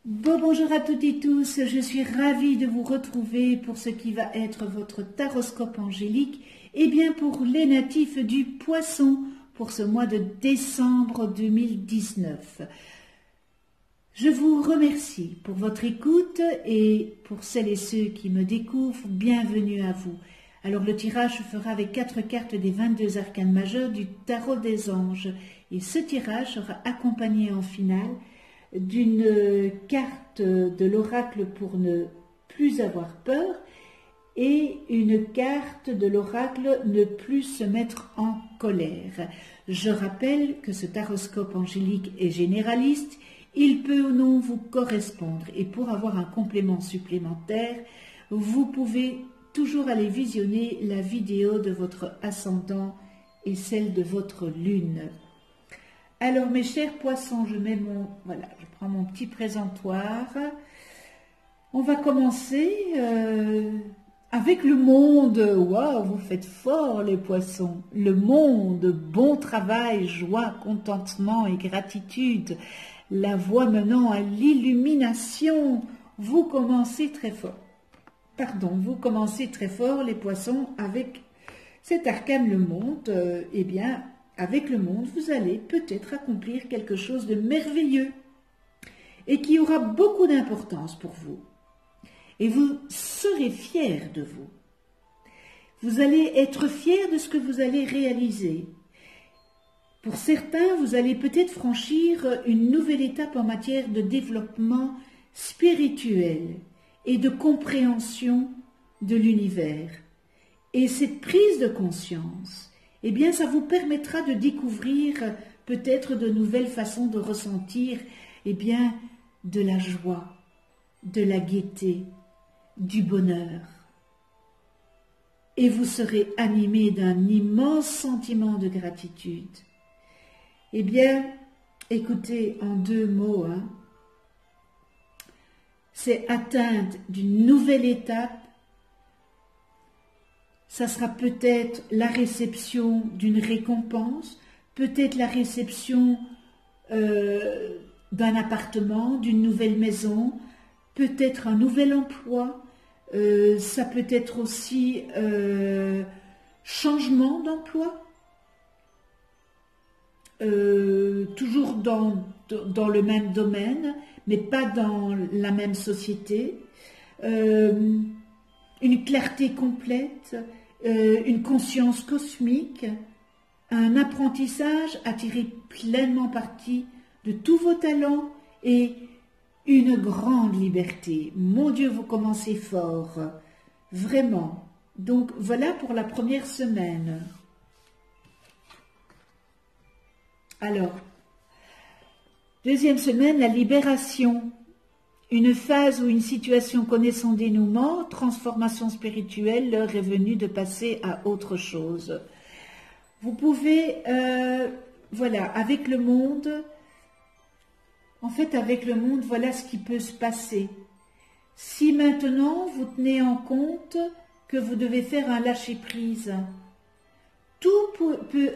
Bonjour à toutes et tous, je suis ravie de vous retrouver pour ce qui va être votre taroscope angélique et bien pour les natifs du Poisson pour ce mois de décembre 2019. Je vous remercie pour votre écoute et pour celles et ceux qui me découvrent, bienvenue à vous. Alors le tirage se fera avec 4 cartes des 22 arcanes majeures du tarot des anges et ce tirage sera accompagné en finale d'une carte de l'oracle pour ne plus avoir peur et une carte de l'oracle ne plus se mettre en colère. Je rappelle que ce taroscope angélique est généraliste, il peut ou non vous correspondre et pour avoir un complément supplémentaire, vous pouvez toujours aller visionner la vidéo de votre ascendant et celle de votre lune. Alors mes chers poissons, je prends mon petit présentoir. On va commencer avec le monde. Waouh, vous faites fort les poissons. Le monde, bon travail, joie, contentement et gratitude. La voie menant à l'illumination. Vous commencez très fort. Vous commencez très fort les poissons avec cet arcane le monde. Avec le monde, vous allez peut-être accomplir quelque chose de merveilleux et qui aura beaucoup d'importance pour vous. Et vous serez fiers de vous. Vous allez être fiers de ce que vous allez réaliser. Pour certains, vous allez peut-être franchir une nouvelle étape en matière de développement spirituel et de compréhension de l'univers. Et cette prise de conscience, eh bien, ça vous permettra de découvrir peut-être de nouvelles façons de ressentir, eh bien, de la joie, de la gaieté, du bonheur. Et vous serez animé d'un immense sentiment de gratitude. Eh bien, écoutez, en 2 mots, c'est atteinte d'une nouvelle étape. Ça sera peut-être la réception d'une récompense, peut-être la réception d'un appartement, d'une nouvelle maison, peut-être un nouvel emploi, ça peut être aussi changement d'emploi, toujours dans le même domaine, mais pas dans la même société, une clarté complète, une conscience cosmique, un apprentissage à tirer pleinement parti de tous vos talents et une grande liberté. Mon Dieu, vous commencez fort, vraiment. Donc voilà pour la première semaine. Alors, deuxième semaine, la libération. Une phase ou une situation connaît son dénouement, transformation spirituelle, l'heure est venue de passer à autre chose. Vous pouvez, avec le monde, voilà ce qui peut se passer. Si maintenant vous tenez en compte que vous devez faire un lâcher-prise, tout peut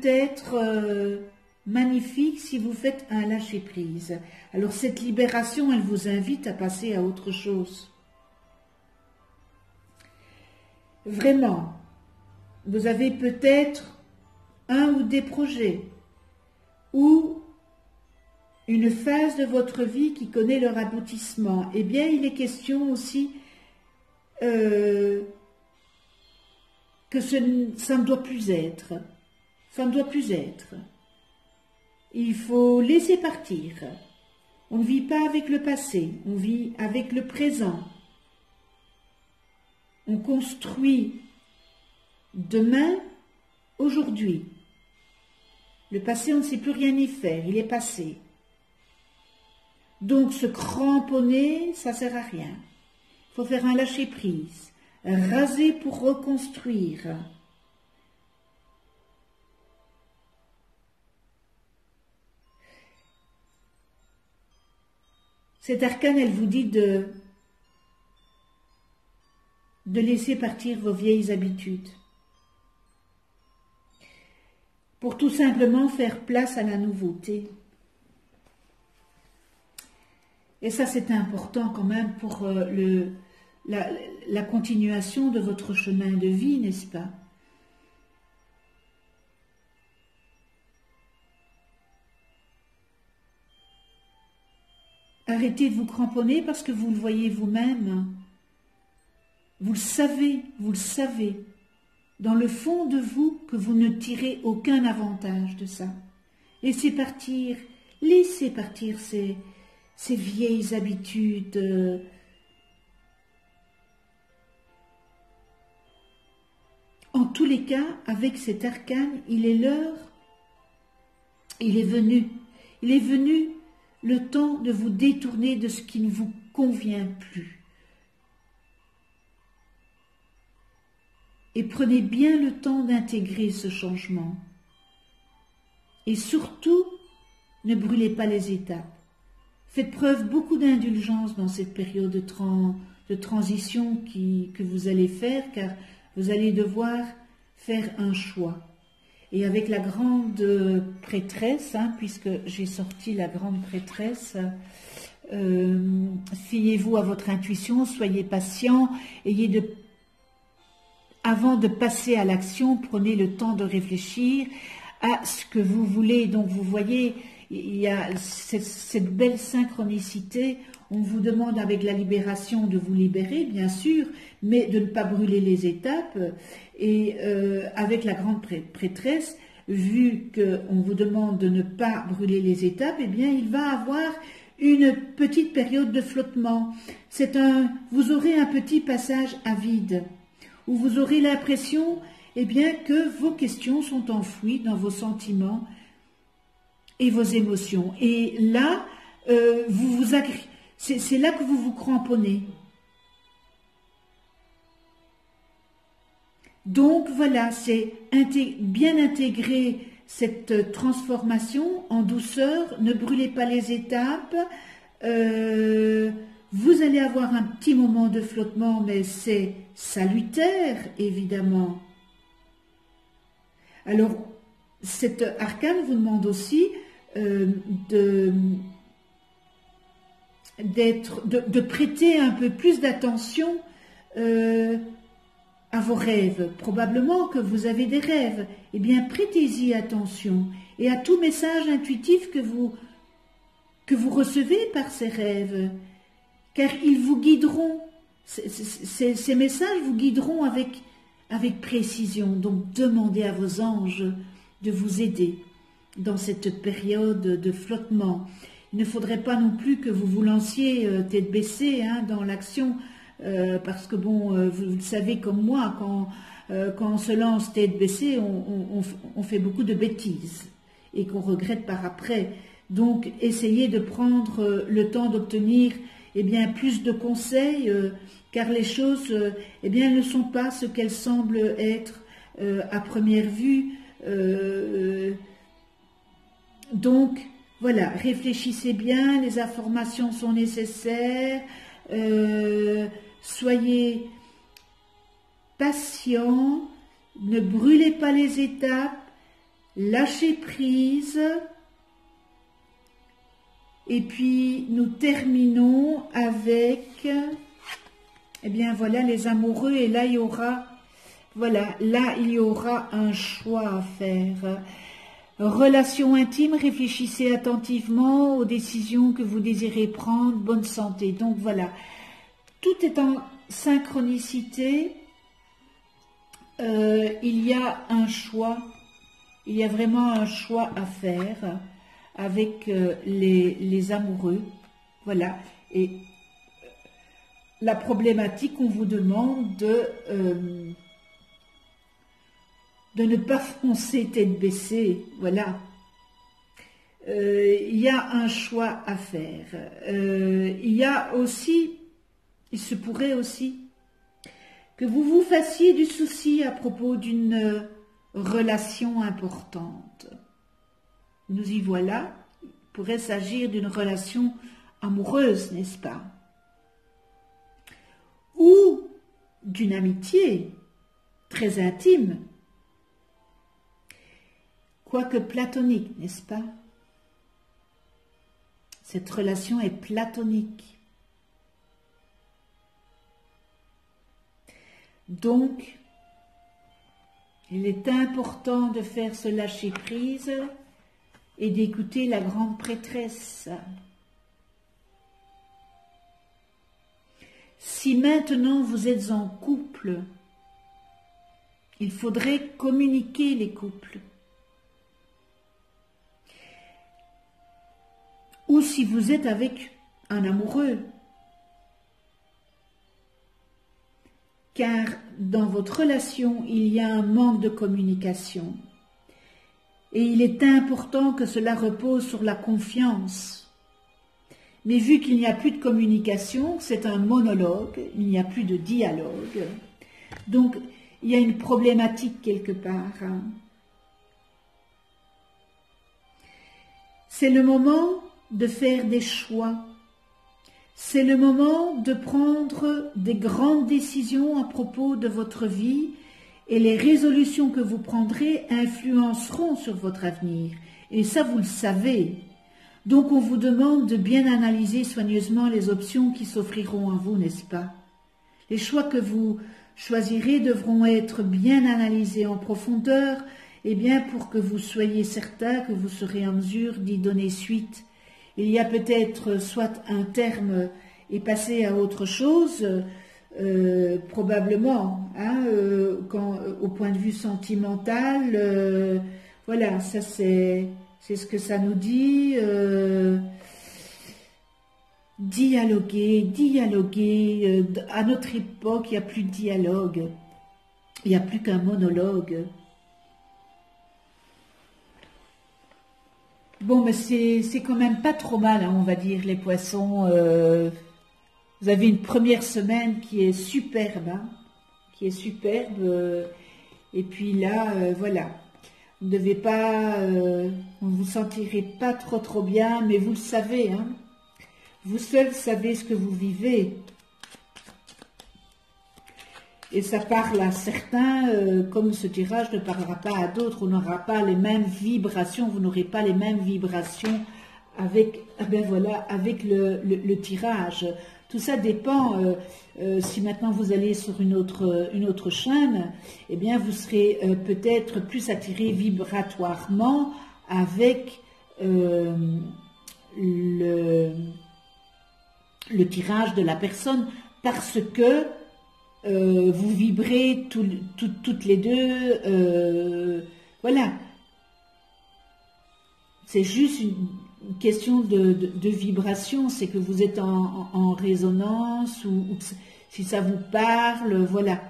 être magnifique si vous faites un lâcher-prise. Alors cette libération, elle vous invite à passer à autre chose. Vraiment, vous avez peut-être un ou des projets ou une phase de votre vie qui connaît leur aboutissement. Eh bien, il est question aussi que ça ne doit plus être. Ça ne doit plus être. Il faut laisser partir. On ne vit pas avec le passé, on vit avec le présent. On construit demain, aujourd'hui. Le passé, on ne sait plus rien y faire, il est passé. Donc se cramponner, ça ne sert à rien. Il faut faire un lâcher-prise, raser pour reconstruire. Cette arcane, elle vous dit de laisser partir vos vieilles habitudes pour tout simplement faire place à la nouveauté. Et ça, c'est important quand même pour la continuation de votre chemin de vie, n'est-ce pas? Arrêtez de vous cramponner parce que vous le voyez vous-même. Vous le savez, dans le fond de vous, que vous ne tirez aucun avantage de ça. Laissez partir ces vieilles habitudes. En tous les cas, avec cet arcane, il est l'heure, il est venu le temps de vous détourner de ce qui ne vous convient plus. Et prenez bien le temps d'intégrer ce changement. Et surtout, ne brûlez pas les étapes. Faites preuve beaucoup d'indulgence dans cette période de transition que vous allez faire, car vous allez devoir faire un choix. Et avec la grande prêtresse, puisque j'ai sorti la grande prêtresse, fiez-vous à votre intuition, soyez patient, avant de passer à l'action, prenez le temps de réfléchir à ce que vous voulez. Donc vous voyez, il y a cette belle synchronicité. On vous demande avec la libération de vous libérer, bien sûr, mais de ne pas brûler les étapes. Et avec la grande prêtresse, vu qu'on vous demande de ne pas brûler les étapes, eh bien, il va avoir une petite période de flottement. Vous aurez un petit passage à vide, où vous aurez l'impression, eh bien, que vos questions sont enfouies dans vos sentiments et vos émotions. Et là, c'est là que vous vous cramponnez. Donc voilà, c'est bien intégrer cette transformation en douceur, ne brûlez pas les étapes, vous allez avoir un petit moment de flottement, mais c'est salutaire, évidemment. Alors, cet arcane vous demande aussi de prêter un peu plus d'attention à vos rêves. Probablement que vous avez des rêves. Eh bien, prêtez-y attention. Et à tout message intuitif que vous recevez par ces rêves. Car ils vous guideront. Ces messages vous guideront avec précision. Donc, demandez à vos anges de vous aider dans cette période de flottement. Il ne faudrait pas non plus que vous vous lanciez tête baissée dans l'action, parce que bon, vous le savez comme moi, quand on se lance tête baissée, on fait beaucoup de bêtises et qu'on regrette par après. Donc, essayez de prendre le temps d'obtenir plus de conseils, car les choses ne sont pas ce qu'elles semblent être à première vue. Donc, voilà, réfléchissez bien, les informations sont nécessaires, soyez patient, ne brûlez pas les étapes, lâchez prise. Et puis, nous terminons avec, voilà, les amoureux. Et là, il y aura un choix à faire. Relation intime, réfléchissez attentivement aux décisions que vous désirez prendre. Bonne santé. Donc, voilà, tout est en synchronicité. Il y a un choix. Il y a vraiment un choix à faire avec les amoureux, voilà, et la problématique, on vous demande de ne pas foncer tête baissée, voilà. Il y a un choix à faire. Il y a aussi, il se pourrait aussi que vous vous fassiez du souci à propos d'une relation importante. Nous y voilà, il pourrait s'agir d'une relation amoureuse, n'est-ce pas? Ou d'une amitié très intime, quoique platonique, n'est-ce pas? Cette relation est platonique. Donc, il est important de faire ce lâcher-prise et d'écouter la grande prêtresse. Si maintenant vous êtes en couple, il faudrait communiquer les couples. Ou si vous êtes avec un amoureux, car dans votre relation, il y a un manque de communication. Et il est important que cela repose sur la confiance. Mais vu qu'il n'y a plus de communication, c'est un monologue, il n'y a plus de dialogue. Donc, il y a une problématique quelque part. C'est le moment de faire des choix. C'est le moment de prendre des grandes décisions à propos de votre vie et les résolutions que vous prendrez influenceront sur votre avenir. Et ça, vous le savez. Donc, on vous demande de bien analyser soigneusement les options qui s'offriront à vous, n'est-ce pas? Les choix que vous choisirez devront être bien analysés en profondeur, et bien pour que vous soyez certain que vous serez en mesure d'y donner suite. Il y a peut-être soit un terme et passer à autre chose, probablement, hein, au point de vue sentimental, voilà, ça c'est ce que ça nous dit. Dialoguer, à notre époque, il n'y a plus de dialogue, il n'y a plus qu'un monologue. Bon, mais c'est quand même pas trop mal, hein, on va dire, les poissons. Vous avez une première semaine qui est superbe, hein, et puis là, voilà, vous ne devez pas, vous ne vous sentirez pas trop bien, mais vous le savez, hein, vous seul savez ce que vous vivez. Et ça parle à certains, comme ce tirage ne parlera pas à d'autres, on n'aura pas les mêmes vibrations, vous n'aurez pas les mêmes vibrations avec, ben voilà, avec le tirage. Tout ça dépend, si maintenant vous allez sur une autre chaîne, eh bien vous serez peut-être plus attiré vibratoirement avec le tirage de la personne, parce que vous vibrez toutes les deux, voilà. C'est juste une question de vibration, c'est que vous êtes en résonance, ou si ça vous parle, voilà.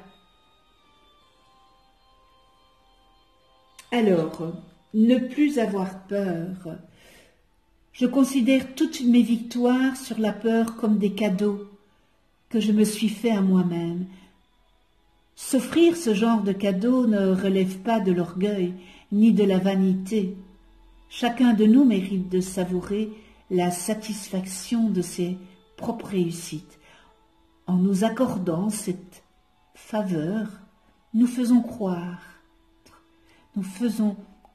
Alors, ne plus avoir peur. Je considère toutes mes victoires sur la peur comme des cadeaux que je me suis fait à moi-même. S'offrir ce genre de cadeau ne relève pas de l'orgueil ni de la vanité. Chacun de nous mérite de savourer la satisfaction de ses propres réussites. En nous accordant cette faveur, nous faisons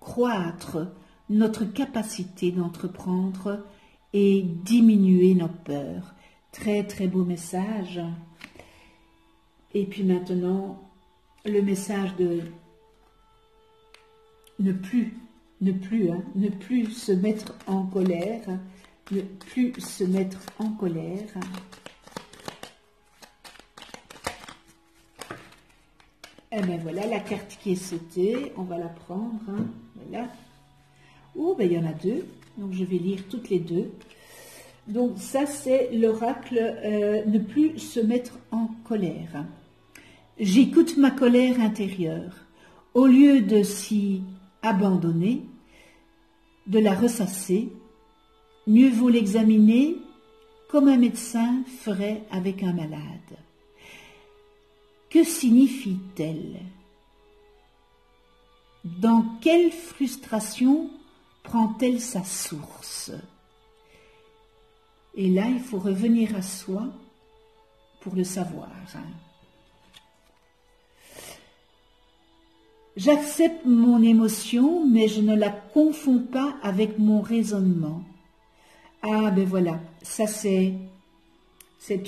croître notre capacité d'entreprendre et diminuer nos peurs. Très très beau message. Et puis maintenant, le message de ne plus se mettre en colère, ne plus se mettre en colère. Et bien voilà la carte qui est sautée, on va la prendre, hein, voilà. Oh, ben il y en a deux, donc je vais lire toutes les deux. Donc ça c'est l'oracle, ne plus se mettre en colère. J'écoute ma colère intérieure. Au lieu de s'y abandonner, de la ressasser, mieux vaut l'examiner comme un médecin ferait avec un malade. Que signifie-t-elle? Dans quelle frustration prend-elle sa source? Et là, il faut revenir à soi pour le savoir. J'accepte mon émotion, mais je ne la confonds pas avec mon raisonnement. Ah ben voilà, ça c'est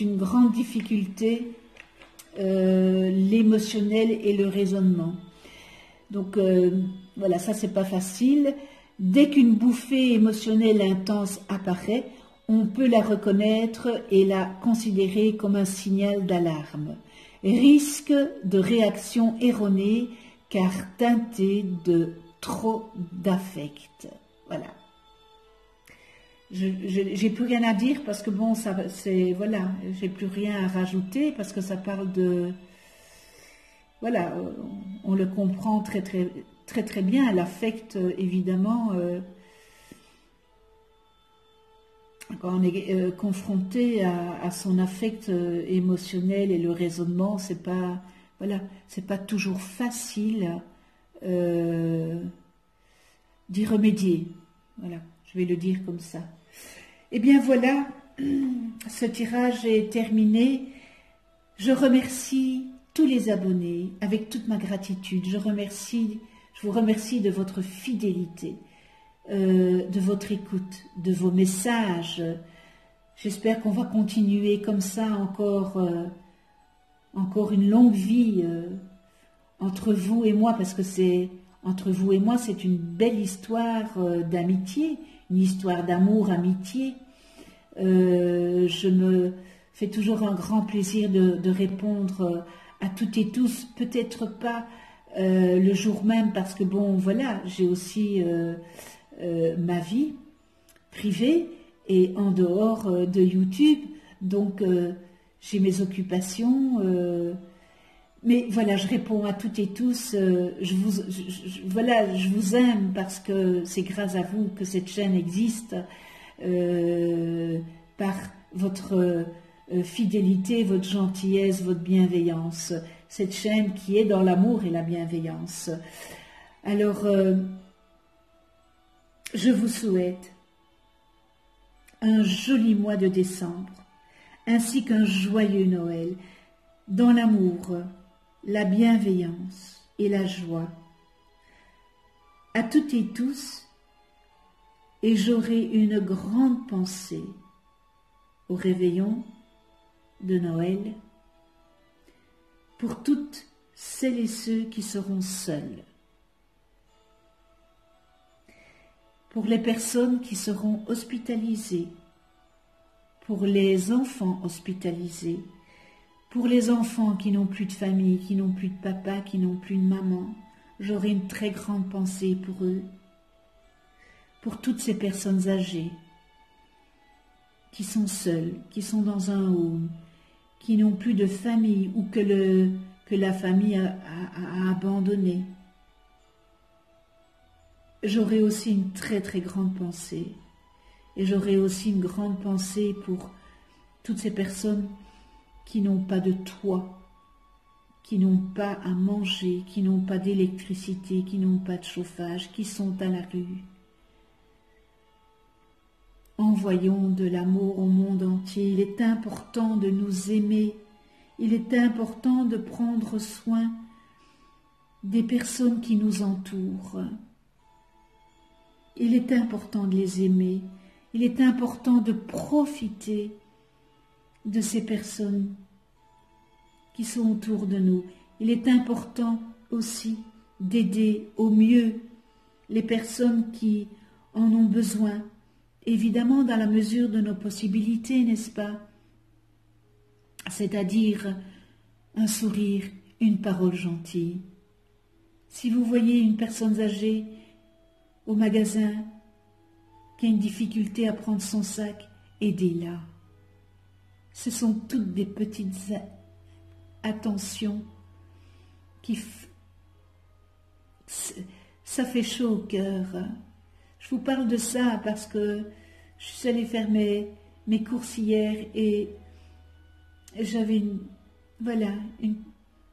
une grande difficulté, l'émotionnel et le raisonnement. Donc voilà, ça c'est pas facile. Dès qu'une bouffée émotionnelle intense apparaît, on peut la reconnaître et la considérer comme un signal d'alarme. Risque de réaction erronée car teintée de trop d'affect. Voilà. J'ai plus rien à dire parce que bon, ça c'est voilà, j'ai plus rien à rajouter parce que ça parle de voilà, on le comprend très bien. L'affect, évidemment, quand on est confronté à son affect émotionnel et le raisonnement, c'est pas voilà, c'est pas toujours facile d'y remédier. Voilà, je vais le dire comme ça. Eh bien voilà, ce tirage est terminé. Je remercie tous les abonnés avec toute ma gratitude. Je vous remercie de votre fidélité, de votre écoute, de vos messages. J'espère qu'on va continuer comme ça encore une longue vie entre vous et moi, parce que entre vous et moi, c'est une belle histoire d'amitié, une histoire d'amour, amitié. Je me fais toujours un grand plaisir de répondre à toutes et tous, peut-être pas le jour même, parce que bon, voilà, j'ai aussi ma vie privée et en dehors de YouTube, donc j'ai mes occupations, mais voilà, je réponds à toutes et tous, voilà, je vous aime parce que c'est grâce à vous que cette chaîne existe, par votre fidélité, votre gentillesse, votre bienveillance, cette chaîne qui est dans l'amour et la bienveillance. Alors, je vous souhaite un joli mois de décembre, ainsi qu'un joyeux Noël, dans l'amour, la bienveillance et la joie. À toutes et tous, et j'aurai une grande pensée au réveillon de Noël pour toutes celles et ceux qui seront seuls, pour les personnes qui seront hospitalisées, pour les enfants hospitalisés, pour les enfants qui n'ont plus de famille, qui n'ont plus de papa, qui n'ont plus de maman. J'aurai une très grande pensée pour eux, pour toutes ces personnes âgées qui sont seules, qui sont dans un home, qui n'ont plus de famille ou que la famille a abandonné. J'aurai aussi une très grande pensée, et j'aurai aussi une grande pensée pour toutes ces personnes qui n'ont pas de toit, qui n'ont pas à manger, qui n'ont pas d'électricité, qui n'ont pas de chauffage, qui sont à la rue. Envoyons de l'amour au monde entier. Il est important de nous aimer. Il est important de prendre soin des personnes qui nous entourent. Il est important de les aimer. Il est important de profiter de ces personnes qui sont autour de nous. Il est important aussi d'aider au mieux les personnes qui en ont besoin, évidemment dans la mesure de nos possibilités, n'est-ce pas? C'est-à-dire un sourire, une parole gentille. Si vous voyez une personne âgée au magasin qui a une difficulté à prendre son sac, aidez-la. Ce sont toutes des petites attentions qui... Ça fait chaud au cœur. Je vous parle de ça parce que je suis allée faire mes courses hier et j'avais une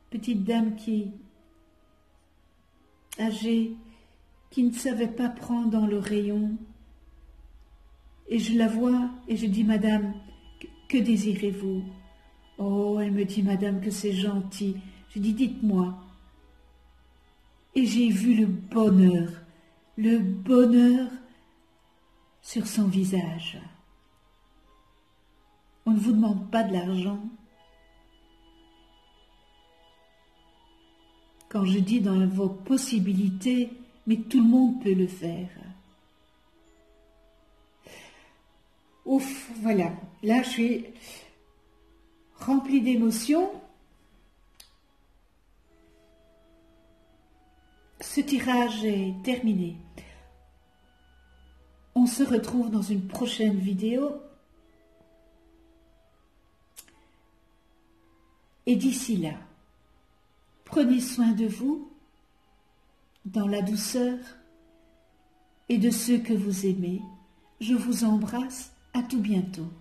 petite dame âgée qui ne savait pas prendre dans le rayon. Et je la vois et je dis, Madame, que désirez-vous? Oh, elle me dit, Madame, que c'est gentil. Je dis, dites-moi. Et j'ai vu le bonheur sur son visage. On ne vous demande pas de l'argent. Quand je dis dans vos possibilités, mais tout le monde peut le faire. Ouf, voilà. Là, je suis remplie d'émotions. Ce tirage est terminé. On se retrouve dans une prochaine vidéo. Et d'ici là, prenez soin de vous, dans la douceur, et de ceux que vous aimez. Je vous embrasse, à tout bientôt.